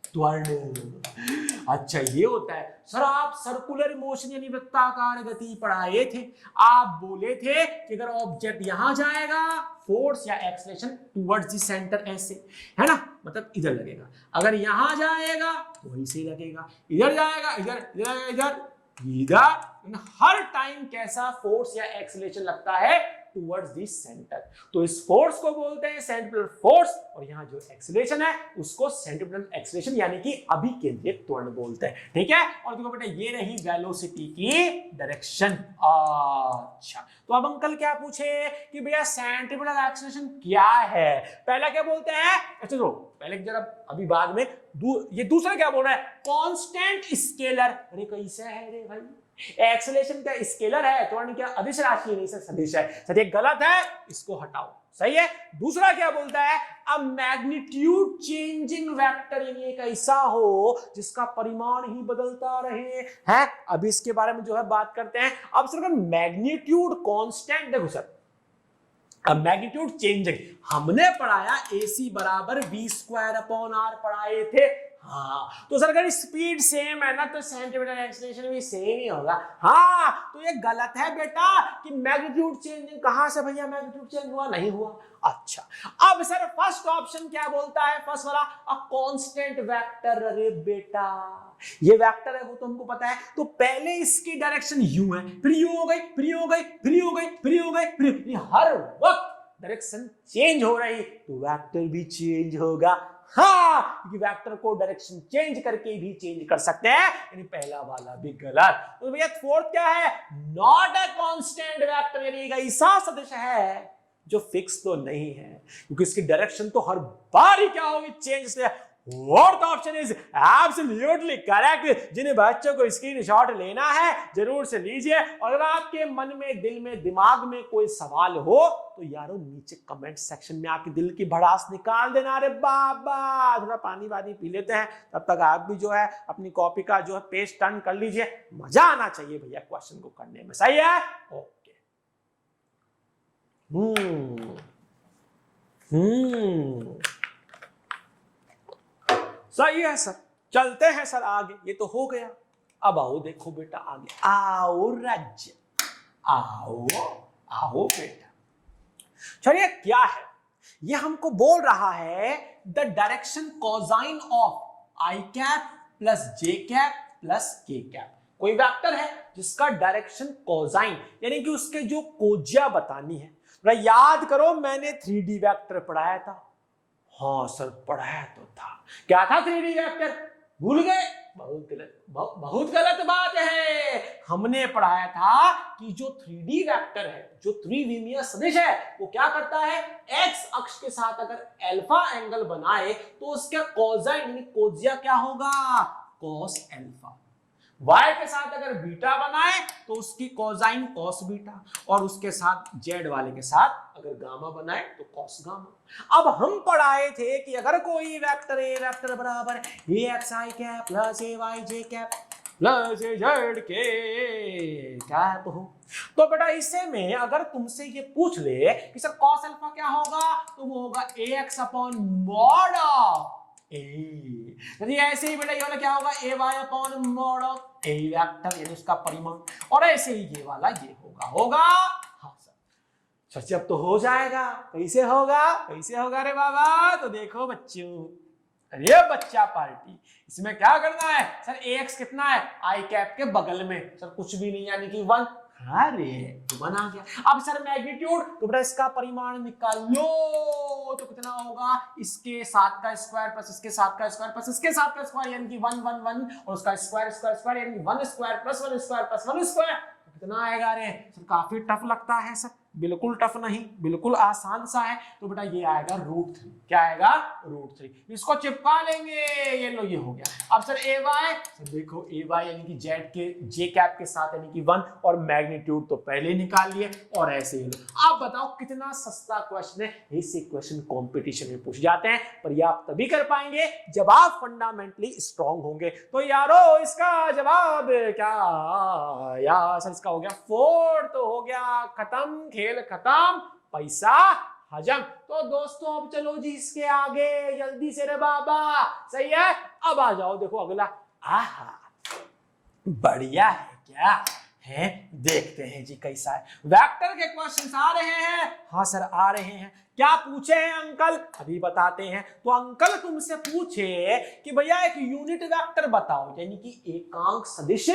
त्वरण। अच्छा ये होता है सर। आप सर्कुलर मोशन यानी वृत्ताकार गति पढ़ाए थे। आप बोले थे कि अगर ऑब्जेक्ट यहां जाएगा, फोर्स या एक्सीलरेशन टुवर्ड्स द सेंटर, ऐसे है ना, मतलब इधर लगेगा। अगर यहां जाएगा तो वहीं से लगेगा, इधर जाएगा इधर, इधर इधर इधर। हर टाइम कैसा फोर्स या एक्सीलरेशन लगता है टुवर्ड्स द सेंटर। तो इस फोर्स को बोलते हैं सेंट्रिपिटल फोर्स, और यहाँ जो एक्सीलरेशन है उसको सेंट्रिपिटल एक्सीलरेशन यानी कि अभिकेंद्रीय त्वरण बोलते हैं। ठीक है, और देखो बेटा ये रही वेलोसिटी की डायरेक्शन। अच्छा, तो अब अंकल क्या पूछे कि भैया सेंट्रिपिटल एक्सीलरेशन क्या है? पहला क्या बोलते हैं? अच्छा तो पहले जरा, अभी बाद में ये दूसरा क्या बोल रहा है? Constant scalar. अरे कैसे है रे भाई? एक्सेलरेशन क्या स्केलर है? त्वरण क्या अदिश राशि नहीं सर, सदिश है सर। ये गलत है, इसको हटाओ। सही है। दूसरा क्या बोलता है? अ मैग्नीट्यूड चेंजिंग वेक्टर, यानी एक ऐसा हो जिसका परिमाण ही बदलता रहे है। अभी इसके बारे में जो है बात करते हैं। अब सर मैग्नीट्यूड कांस्टेंट, देखो सर अब मैग्नीट्यूड चेंजिंग हमने पढ़ाया AC बराबर v²/r पढ़ाए थे। हाँ, तो सर अगर स्पीड सेम है ना तो सेंटीमीटर एक्सीलरेशन भी सेम ही होगा। हाँ, तो ये गलत है बेटा कि मैग्नीट्यूड चेंजिंग। कहां से भैया मैग्नीट्यूड चेंज हुआ? नहीं हुआ। अच्छा, अब सर फर्स्ट ऑप्शन क्या बोलता है? फर्स्ट वाला अ कांस्टेंट वेक्टर। अरे बेटा ये वेक्टर है वो तो हमको पता है। तो पहले इसकी डायरेक्शन यू है, फिर यू हो गई, फिर यू हो गई, फिर यू हो गई, फिर यू हो गई, फिर हर वक्त डायरेक्शन चेंज हो रही, तो वेक्टर भी चेंज होगा। हाँ, क्योंकि वेक्टर को डायरेक्शन चेंज करके भी चेंज कर सकते हैं, यानी पहला वाला भी गलत। तो भैया फोर्थ क्या है? नॉट अ कांस्टेंट वेक्टर, यानी एक ऐसा सदिश है जो फिक्स तो नहीं है, क्योंकि इसकी डायरेक्शन तो हर बार ही क्या होगी? चेंज से। Fourth option is absolutely correct. जिन्हें बच्चों को स्क्रीनशॉट लेना है जरूर से लीजिए, और अगर आपके मन में, दिल में, दिमाग में कोई सवाल हो तो यारों नीचे कमेंट सेक्शन में आके दिल की भड़ास निकाल देना। अरे बाबा थोड़ा पानी वानी पी लेते हैं, तब तक आप भी जो है अपनी कॉपी का जो है पेज टर्न कर लीजिए। मजा आना चाहिए भैया क्वेश्चन को करने में। सही है, ओके। सही है सर, चलते हैं सर आगे। ये तो हो गया। अब आओ देखो बेटा आगे, आओ राज्य, आओ आओ बेटा। चलिए क्या है ये? हमको बोल रहा है the direction cosine of I cap plus J cap plus के कैप। कोई वेक्टर है जिसका डायरेक्शन कोसाइन यानी कि उसके जो कोजिया बतानी है। याद करो मैंने 3D वेक्टर पढ़ाया था। हाँ सर पढ़ाया तो था। क्या था 3D वेक्टर? भूल गए? बहुत गलत, बहुत गलत बात है। हमने पढ़ाया था कि जो 3D वेक्टर है, जो त्रिविमीय सदिश है, वो क्या करता है? एक्स अक्ष के साथ अगर अल्फा एंगल बनाए तो उसका कोसाइन यानी कोजिया क्या होगा? Cos alpha. y के साथ अगर बीटा बनाए तो उसकी कोसाइन कॉस बीटा, और उसके साथ z वाले के साथ अगर गामा बनाए तो कॉस गामा। अब हम पढ़ाए थे कि अगर कोई वेक्टर ए वेक्टर बराबर ax i cap plus ay j cap plus Z के कैप हो। तो बेटा इसे में अगर तुमसे ये पूछ ले कि सर कॉस अल्फा क्या होगा, तो वो होगा ax upon mod of A. यदि ऐसे ही बेटा ये वाला क्या होगा, A Y upon mod of A vector यानी उसका परिमाण, और ऐसे ही ये वाला ये होगा। हाँ सर, जब तो हो जाएगा। कैसे होगा रे बाबा, तो देखो बच्चों, अरे बच्चा पार्टी, इसमें क्या करना है सर, ax कितना है आई कैप के बगल में, सर कुछ भी नहीं यानी कि 1। अरे तो 1 आ गया। अब सर मैग्नीट्यूड, तो बेटा इसका परिमाण निकाल लो, तो कितना होगा, इसके 7 का स्क्वायर प्लस इसके 7 का स्क्वायर प्लस इसके 7 का स्क्वायर यानी कि 1 1 1 और उसका स्क्वायर यानी 1 square plus 1 square plus 1 square, कितना आएगा रे सर, काफी टफ लगता है सर, बिल्कुल टफ नहीं, बिल्कुल आसान सा है। तो बेटा ये आएगा √3, क्या आएगा √3, इसको चिपका लेंगे, ये लो ये हो गया। अब सर ए वाई, सर देखो ए वाई यानी कि जेड के जे कैप के साथ यानी कि 1 और मैग्नीट्यूड तो पहले निकाल लिए, और ऐसे ही लो। आप बताओ कितना सस्ता क्वेश्चन है, ऐसे क्वेश्चन कंपटीशन में पूछ जाते हैं, पर ये आप तभी कर पाएंगे जब आप फंडामेंटली स्ट्रांग होंगे। तो यारो इसका जवाब क्या, यार सर इसका हो गया 4, तो हो गया खत्म, खेल खत्म, पैसा हजम। तो दोस्तों अब चलो जी इसके आगे जल्दी से रे बाबा, सही है। अब आ जाओ, देखो अगला, आहा बढ़िया है क्या है, देखते हैं जी कैसा है। वेक्टर के क्वेश्चंस आ रहे हैं, हाँ सर आ रहे हैं। क्या पूछे हैं अंकल, अभी बताते हैं। तो अंकल तुमसे पूछे कि भैया एक यूनिट वेक्टर बताओ, यानी कि एकांक सदिश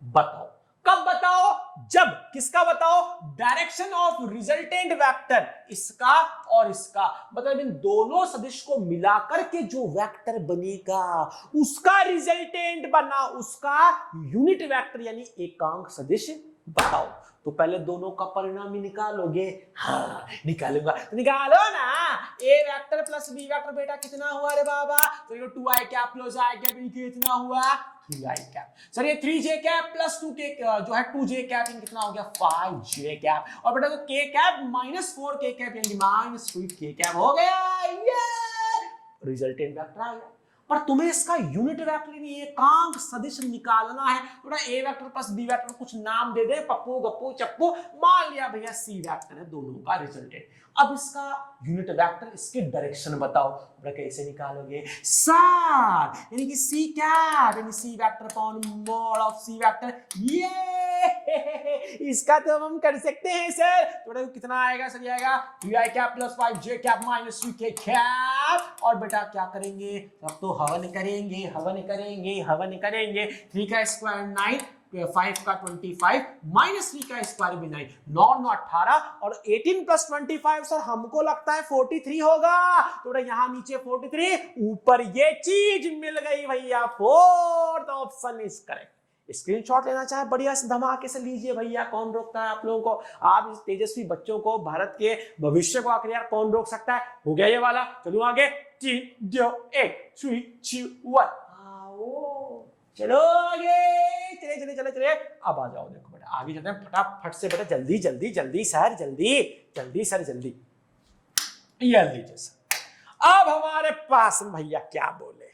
बताओ। कब बताओ, जब किसका बताओ, डायरेक्शन ऑफ रिजल्टेंट वेक्टर, इसका और इसका, मतलब इन दोनों सदिश को मिलाकर के जो वेक्टर बनेगा उसका रिजल्टेंट बना, उसका यूनिट वेक्टर यानी एकांक सदिश बताओ। तो पहले दोनों का परिणाम ही निकालोगे, हाँ निकालूंगा, तो निकालो ना। ए वेक्टर प्लस बी वेक्टर बेटा कितना हुआ रे बाबा, तो ये 2i cap plus i cap कितना हुआ 3i कैप। सर ये 3j कैप प्लस 2k जो है 2j कैप कितना हो गया 5j कैप, और बेटा तो k cap minus 4k cap यानी माइनस 3k कैप हो गया, ये रिजल्टेंट वेक्टर आ गया। पर तुम्हें इसका यूनिट वेक्टर यानी एकांक सदिश निकालना है, तो ए वेक्टर प्लस बी वेक्टर कुछ नाम दे दे, पप्पू गप्पू चप्पू, मान लिया भैया सी वेक्टर है, दोनों का रिजल्टेंट। अब इसका यूनिट वेक्टर, इसकी डायरेक्शन बताओ, बेटा कैसे निकालोगे सर, यानी कि सी कैप यानी C vector upon mod of C vector, ये इसका तो हम कर सकते हैं सर। तो बेटा कितना आएगा सर, आएगा 3i cap plus 5j cap minus 3k cap, और बेटा क्या करेंगे, अब तो हवन करेंगे 3 का स्क्वायर 9, 5 का 25 माइनस 3 का स्क्वायर भी 9, 9 18, और 18 प्लस 25 सर हमको लगता है 43 होगा। तो यहाँ नीचे 43, ऊपर ये चीज मिल गई भैया, 4th option is correct. Screenshot लेना चाहे बढ़िया से धमाके से लीजिए भैया, कौन रोकता है आप लोगों को, आप इस तेजस्वी बच्चों को, भारत के भविष्य को आखिर यार कौन रोक सकता है। हो गया ये वाला, चलो आगे, 3 2 1 3 2 1, आओ चलो आगे, चले। अब आ जाओ, देखो बेटा आगे चलते हैं फटाफट से बेटा, जल्दी सर, जल्दी ये लीजिए सर। अब हमारे पास भैया क्या बोले,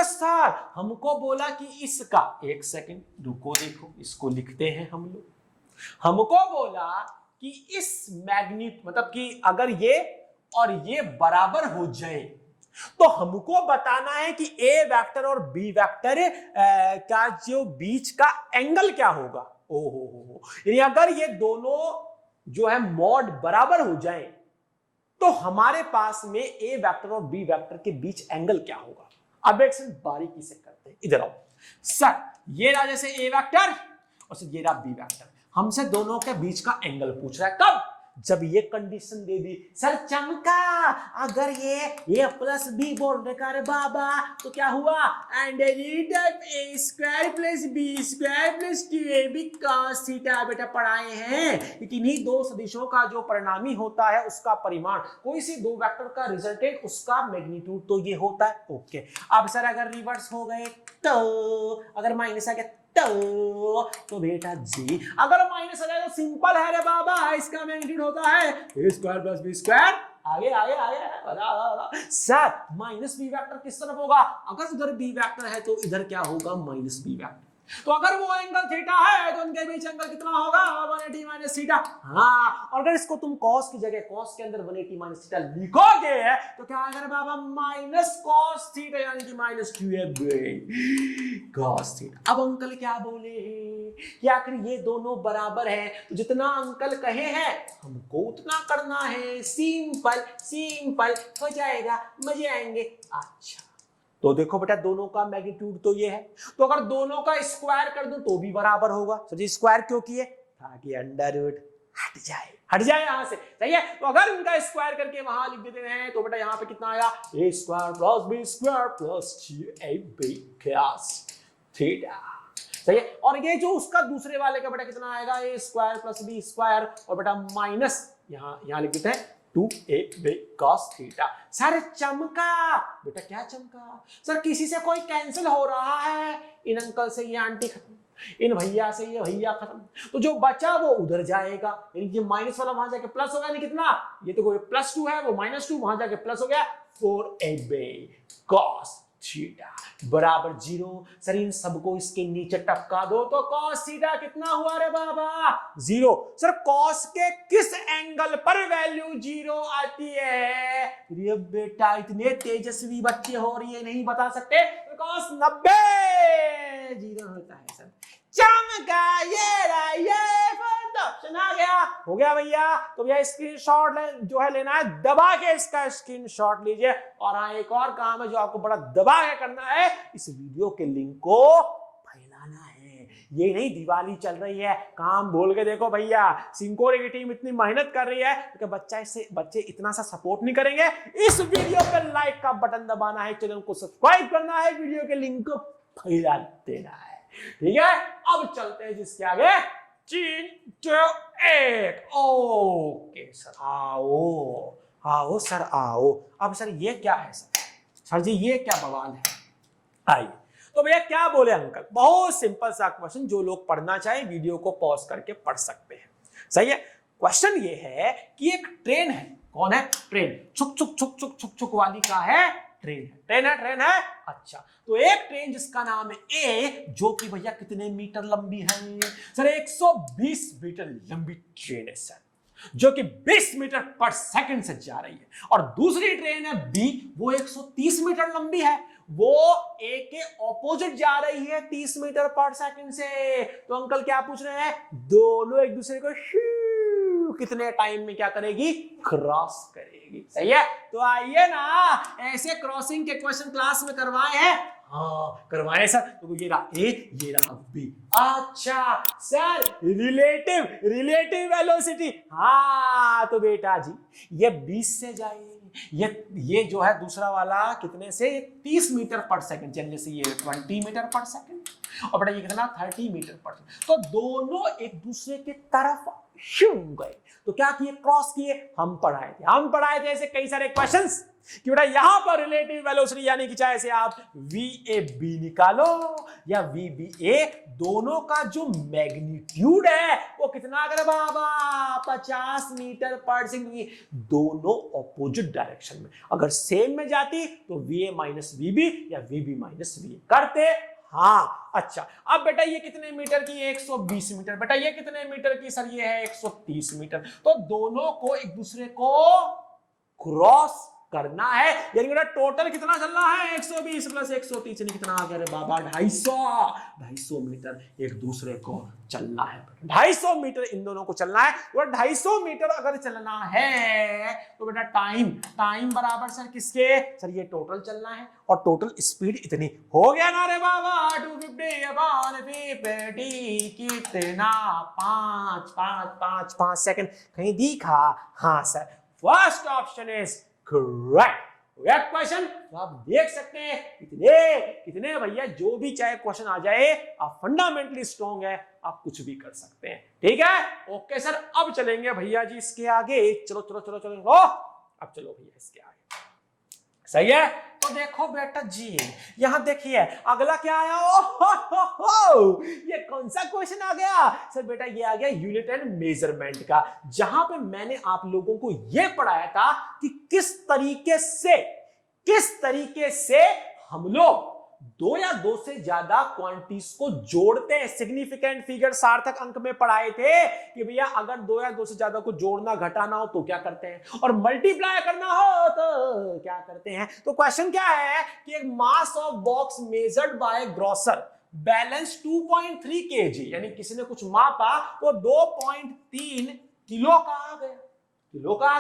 सर हमको बोला कि इसका, एक सेकंड रुको, देखो इसको लिखते हैं हम लोग। हमको बोला कि इस मैग्नीट मतलब कि अगर ये और ये बराबर हो जाए, तो हमको बताना है कि ए वेक्टर और बी वेक्टर का जो बीच का एंगल क्या होगा। ओहो, यानी अगर ये दोनों जो है मॉड बराबर हो जाए, तो हमारे पास में ए वेक्टर और बी वेक्टर के बीच एंगल क्या होगा। अब एक बारीकी से करते हैं, इधर आओ सर, ये रहा जैसे ए वेक्टर और सर ये रहा बी वेक्टर, हमसे दोनों के बीच का एंगल पूछ रहा है। कब, जब ये कंडीशन दे दी सर चमका, अगर ये प्लस बी बोल रखा रे बाबा, तो क्या हुआ, and A square plus B square plus 2ab cos theta. बेटा पढ़ाए हैं, इन्हीं दो सदिशों का जो परिणामी होता है उसका परिमाण, कोई सी दो वेक्टर का रिजल्टेंट उसका मैग्नीट्यूड तो ये होता है। ओके, अब सर अगर रिवर्स हो गए, तो अगर माइनस आ गया तो बेटा जी, अगर माइनस आ जाए तो सिंपल है रे बाबा, इसका मैग्नीट्यूड होता है a square plus b square. आगे सर माइनस बी वेक्टर किस तरफ होगा, अगर उधर बी वेक्टर है तो इधर क्या होगा माइनस बी वेक्टर। तो अगर वो एंगल थीटा है तो उनके बीच एंगल कितना होगा 180 माइनस थीटा। हाँ, और अगर इसको तुम कॉस की जगह कॉस के अंदर 180 माइनस थीटा लिखोगे तो क्या आएगा बाबा माइनस कॉस थीटा यानी कि माइनस 2ab कॉस थीटा। अब अंकल क्या बोले हैं कि आखिर ये दोनों बराबर है तो जितना अंकल कहे हैं हमको उतना करना है। सिंपल सिंपल हो जाएगा, मजे आएंगे। अच्छा तो देखो बेटा दोनों का मैग्नीट्यूड तो ये है, तो अगर दोनों का स्क्वायर कर दूं तो भी बराबर होगा। सर जी स्क्वायर क्यों किए? ताकि अंडर रूट हट जाए यहां से, सही है। तो अगर उनका स्क्वायर करके वहां लिख देते हैं तो बेटा यहां पे कितना आया a square plus b square plus 2ab cos theta, सही है। और ये जो उसका दूसरे वाले का बेटा कितना आएगा a square plus b square और बेटा माइनस यहां लिख देते हैं 2ab cos थीटा। सर चमका, बेटा क्या चमका? सर किसी से कोई कैंसिल हो रहा है, इन अंकल से ये आंटी खत्म, इन भैया से ये भैया खत्म, तो जो बचा वो उधर जाएगा, यानी कि माइनस वाला वहां जाके प्लस होगा। नहीं कितना, ये तो कोई +2 है, वो -2 वहां जाके प्लस हो गया 4ab cos थीटा बराबर 0। सर इन सबको इसके नीचे टपका दो तो cos थीटा कितना हुआ रे बाबा 0। सर cos के किस एंगल पर वैल्यू 0 आती है? ये बेटा इतने तेजस्वी बच्चे हो रही है नहीं बता सकते, तो cos 90 0 होता है सर। चमका ये फर्स्ट ऑप्शन आ गया, हो गया भैया। तो भैया स्क्रीनशॉट जो है लेना है, दबा के इसका स्क्रीनशॉट लीजिए। और हाँ एक और काम है जो आपको बड़ा दबा के करना है, इस वीडियो के लिंक को फैलाना है। ये नहीं दिवाली चल रही है काम बोल के देखो भैया, सिंकोरे की टीम इतनी मेहनत कर रही है क्योंकि बच्चे इतना सा सपोर्ट नहीं करेंगे। इस वीडियो पे लाइक का बटन दबाना है, चैनल को सब्सक्राइब करना है, वीडियो के लिंक को फैला देना है, ठीक है। अब चलते हैं जिसके आगे 3 2 1। ओके सर आओ सर आओ। अब सर ये क्या है सर जी ये क्या बवाल है? आइए तो भैया क्या बोले अंकल, बहुत सिंपल सा क्वेश्चन, जो लोग पढ़ना चाहे वीडियो को पॉज करके पढ़ सकते हैं, सही है। क्वेश्चन ये है कि एक ट्रेन है, कौन है? ट्रेन, छुक छुक छुक छुक छुक छुक वाली का है ट्रेन है। अच्छा तो एक ट्रेन जिसका नाम है ए, जो कि भैया कितने मीटर लंबी है? सर 120 मीटर लंबी ट्रेन है सर, जो कि 20 मीटर पर सेकंड से जा रही है। और दूसरी ट्रेन है बी, वो 130 मीटर लंबी है, वो ए के ऑपोजिट जा रही है 30 मीटर पर सेकंड से। तो अंकल क्या पूछ रहे हैं? दोनों एक दूसरे को कितने टाइम में क्या करेगी? क्रॉस करेगी, सही है। तो आइए ना ऐसे क्रॉसिंग के क्वेश्चन क्लास में करवाए हैं। हाँ करवाए सर। तो ये रहा ए, ये रहा बी। अच्छा सर रिलेटिव वेलोसिटी, हाँ तो बेटा जी ये 20 से जाए, ये जो है दूसरा वाला कितने से? 30 मीटर पर सेकंड, जैसे ये 20 मीटर पर सेकंड, और बेटा ये कितना? 30 मीटर पर सेकंड। तो दोनों एक दूसरे के तरफ गए, तो क्या किए? क्रॉस किए। हम पढ़ाए थे ऐसे कई सारे क्वेश्चंस कि बेटा यहां पर रिलेटिव वेलोसिटी यानी कि चाहे से आप VAB निकालो या VBA, दोनों का जो मैग्नीट्यूड है वो कितना अगर बाबा 50 मीटर पर सेकंड, दोनों ऑपोजिट डायरेक्शन में। अगर सेम में जाती तो VA माइनस VB या VB माइनस VA करते। हाँ अच्छा अब बेटा ये कितने मीटर की? 120 मीटर। बेटा ये कितने मीटर की? सर ये है 130 मीटर। तो दोनों को एक दूसरे को क्रॉस करना है, यानी बेटा टोटल कितना चल रहा है? 120 प्लस 130 कितना आ गया बाबा? 250 मीटर एक दूसरे को चलना है। 250 मीटर इन दोनों को चलना है, और 250 मीटर अगर चलना है तो बेटा टाइम बराबर सर किसके? सर ये टोटल चलना है, और टोटल स्पीड इतनी हो गया ना रे बाबा 250/50 कितना? 5 सेकंड। कहीं दिखा? हाँ sir first option is correct question. तो आप देख सकते हैं कितने भैया जो भी चाहे क्वेश्चन आ जाए, आप फंडामेंटली स्ट्रॉन्ग है, आप कुछ भी कर सकते हैं, ठीक है। ओके सर अब चलेंगे भैया जी इसके आगे। चलो अब चलो भैया इसके आगे, सही है। तो देखो बेटा जी यहां देखिए अगला क्या आया? ये कौन सा क्वेश्चन आ गया? सर बेटा ये आ गया यूनिट एंड मेजरमेंट का, जहां पे मैंने आप लोगों को ये पढ़ाया था कि किस तरीके से हम लोग दो या दो से ज्यादा क्वांटिटीज को जोड़ते हैं। सिग्निफिकेंट फिगर सार्थक अंक में पढ़ाए थे कि भैया अगर दो या दो से ज्यादा को जोड़ना घटाना हो तो क्या करते हैं, और मल्टीप्लाई करना हो तो क्या करते हैं। तो क्वेश्चन क्या है कि एक mass of box measured by grocer balance 2.3 kg, यानी किसी ने कुछ मापा वो 2.3 किलो का आ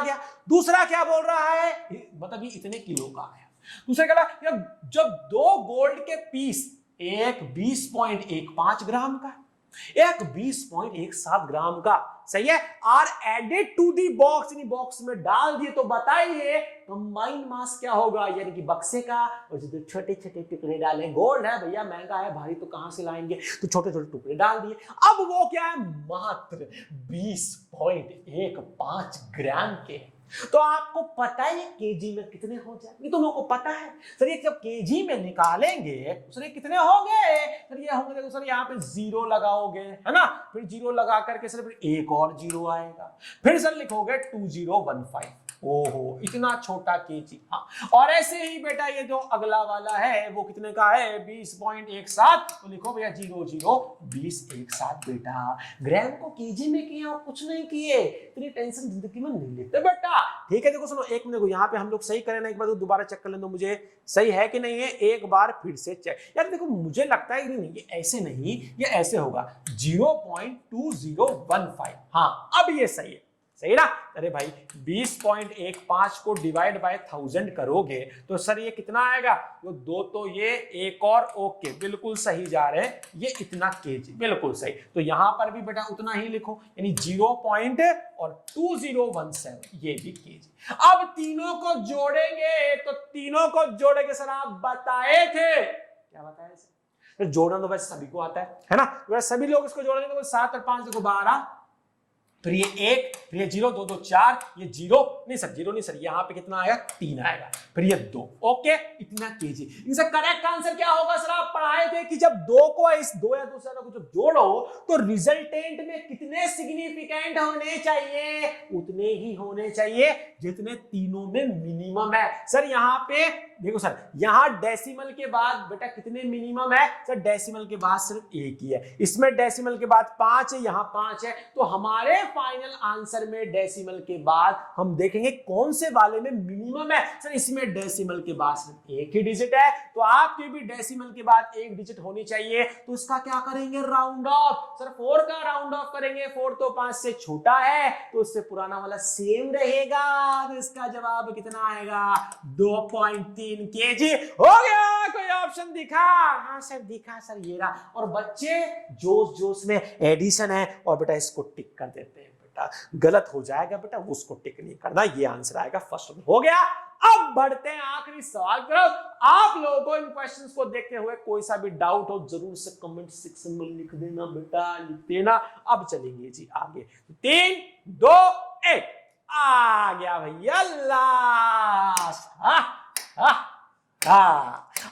गया। दूसरा क्या बोल रहा है, मतलब ये इतने किलो का आया। दूसरा कह रहा जब दो गोल्ड के पीस, एक 20.15 ग्राम का, एक 20.17 ग्राम का, सही है, R added to the box, यानी बॉक्स में डाल दिए, तो बताइए कंबाइंड मास क्या होगा, यानी कि बक्से का, और जो छोटे छोटे टुकड़े डालें, गोल्ड है भैया, महंगा है, भारी तो कहां से लाएंगे, तो छोटे छोटे टुकड़े डाल दिए। अब वो क्या है, मात्र 20.15 ग्राम के। तो आपको पता है ये केजी में कितने हो जाएंगे, तो लोगों को पता है सर ये जब केजी में निकालेंगे सर ये कितने होंगे, सर ये होंगे, देखो सर यहाँ पे जीरो लगाओगे, है ना, फिर जीरो लगा करके सर फिर एक और जीरो आएगा, फिर सर लिखोगे 2015। ओहो, इतना छोटा केजी। हाँ, और ऐसे ही बेटा ये जो अगला वाला है वो कितने का है, 20.17, तो लिखो भैया 20.17 बेटा। ग्राम को केजी में किया और कुछ नहीं किए, इतनी टेंशन जिंदगी में नहीं लेते बेटा। ठीक है, देखो सुनो, एक मिनट को यहाँ पे हम लोग सही करें ना, एक बार तो दोबारा चेक कर लें तो मुझे सही है कि नहीं है, एक बार फिर से चेक। यार देखो मुझे लगता है नहीं, ये ऐसे नहीं, ये ऐसे होगा 0.2015। हाँ अब ये सही है, सही ना। अरे भाई 20.15 को डिवाइड बाय 1000 करोगे तो सर ये कितना आएगा, तो दो तो ये एक और, ओके बिल्कुल सही जा रहे हैं, ये इतना केजी, बिल्कुल सही। तो यहां पर भी बेटा उतना ही लिखो, यानी 0.2017 ये भी केजी। अब तीनों को जोड़ेंगे, तो तीनों को जोड़ेंगे सर आप बताए थे, क्या बताए सर, जोड़ना तो वैसे सभी को आता है ना, वैसे सभी लोग इसको जोड़ेंगे तो 7 और 5 देखो 12, फिर ये 1, फिर ये 0, 2 2 4, ये 0 नहीं सर, 0 नहीं सर, यहाँ पे कितना आएगा 3 आएगा, फिर ये 2, ओके इतना केजी। इनसे करेक्ट आंसर क्या होगा सर, आप पढ़ाए थे कि जब दो को इस दो या दो से ज्यादा को जब जोड़ो तो रिजल्टेंट में कितने सिग्निफिकेंट होने चाहिए, उतने ही होने चाहिए जितने तीनों में मिनिमम है। सर यहाँ पे देखो सर, यहाँ डेसिमल के बाद बेटा कितने मिनिमम है, सर डेसिमल के बाद सिर्फ एक ही है, इसमें डेसिमल के बाद 5 है, यहाँ 5 है, तो हमारे फाइनल आंसर में डेसिमल के बाद हम देखेंगे कौन से वाले में मिनिमम है। सर इसमें डेसिमल के बाद सिर्फ एक ही डिजिट है, तो आपके भी डेसिमल के बाद एक डिजिट होनी चाहिए, तो इसका क्या करेंगे, राउंड ऑफ। सर 4 का राउंड ऑफ करेंगे, 4 तो 5 से छोटा है, तो उससे पुराना वाला सेम रहेगा, तो इसका जवाब कितना आएगा, 2.3 केजी। हो गया, कोई ऑप्शन दिखा, हाँ सर दिखा सर, ये रहा। और बच्चे जोश जोश में एडिशन है और बेटा इसको टिक कर देते हैं, बेटा गलत हो जाएगा बेटा, उसको टिक नहीं करना, ये आंसर आएगा फर्स्ट में। हो गया, अब बढ़ते हैं आखिरी सवाल की तरफ। आप लोगों को इन क्वेश्चंस को देखते हुए कोई सा भी डाउट हो जरूर से कमेंट सेक्शन में लिख देना बेटा, लिख देना। अब चलेंगे जी आगे, 3 2 1 आ गया भैया लास्ट।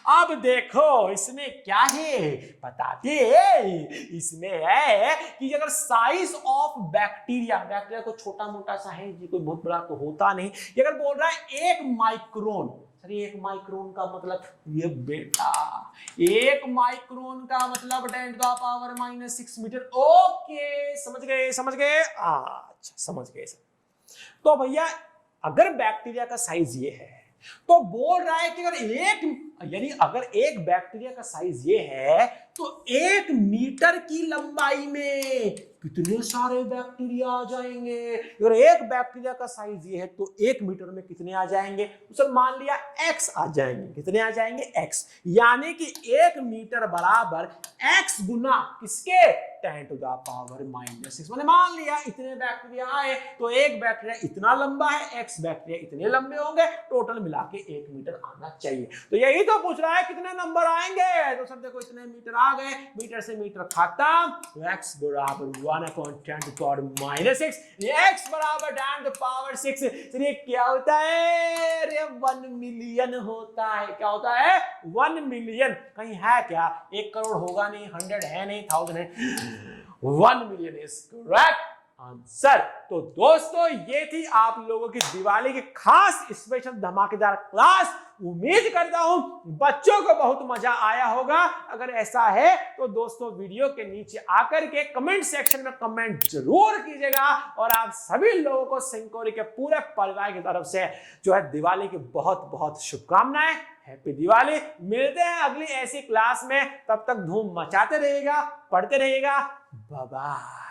अब देखो इसमें क्या है बताते, इसमें है कि अगर साइज ऑफ बैक्टीरिया को छोटा मोटा सा है जी, कोई बहुत बड़ा तो होता नहीं, ये अगर बोल रहा है 1 माइक्रोन, सर 1 माइक्रोन का मतलब ये बेटा 1 माइक्रोन का मतलब 10⁻⁻6 मीटर। ओके समझ गए, अच्छा समझ गए सर। तो भैया अगर बैक्टीरिया का साइज ये है तो बोल रहा है कि अगर एक बैक्टीरिया का साइज ये है तो 1 मीटर की लंबाई में कितने सारे बैक्टीरिया आ जाएंगे। अगर एक बैक्टीरिया का साइज ये है तो 1 मीटर में कितने आ जाएंगे, तो सर मान लिया x आ जाएंगे, कितने आ जाएंगे x, यानी कि 1 मीटर बराबर x गुना किसके 10⁻⁻6। मैंने मान लिया इतने बैक्टीरिया आए तो एक बैक्टीरिया इतना लंबा है, x बैक्टीरिया इतने लंबे होंगे, टोटल मिला के 1 मीटर आना चाहिए। तो यही तो पूछ रहा है कितने नंबर आएंगे, तो सर देखो इतने मीटर आ गए, मीटर से मीटर खत्म, x बराबर 1/10⁻⁻6, x बराबर 10⁻6। सर ये क्या होता है, अरे 1 मिलियन होता है। क्या होता है, 1 मिलियन। कहीं है क्या, 1 करोड़ होगा नहीं, 100 है नहीं, 1000 है, 1 मिलियन इज करेक्ट आंसर। तो दोस्तों ये थी आप लोगों की दिवाली की खास स्पेशल धमाकेदार क्लास। उम्मीद करता हूं बच्चों को बहुत मजा आया होगा। अगर ऐसा है तो दोस्तों वीडियो के नीचे आकर के कमेंट सेक्शन में कमेंट जरूर कीजिएगा। और आप सभी लोगों को सिंकोरी के पूरे परिवार की तरफ से जो है दिवाली की बहुत बहुत शुभकामनाएं। हैप्पी दिवाली। मिलते हैं अगली ऐसी क्लास में, तब तक धूम मचाते रहिएगा, पढ़ते रहिएगा। Bye bye.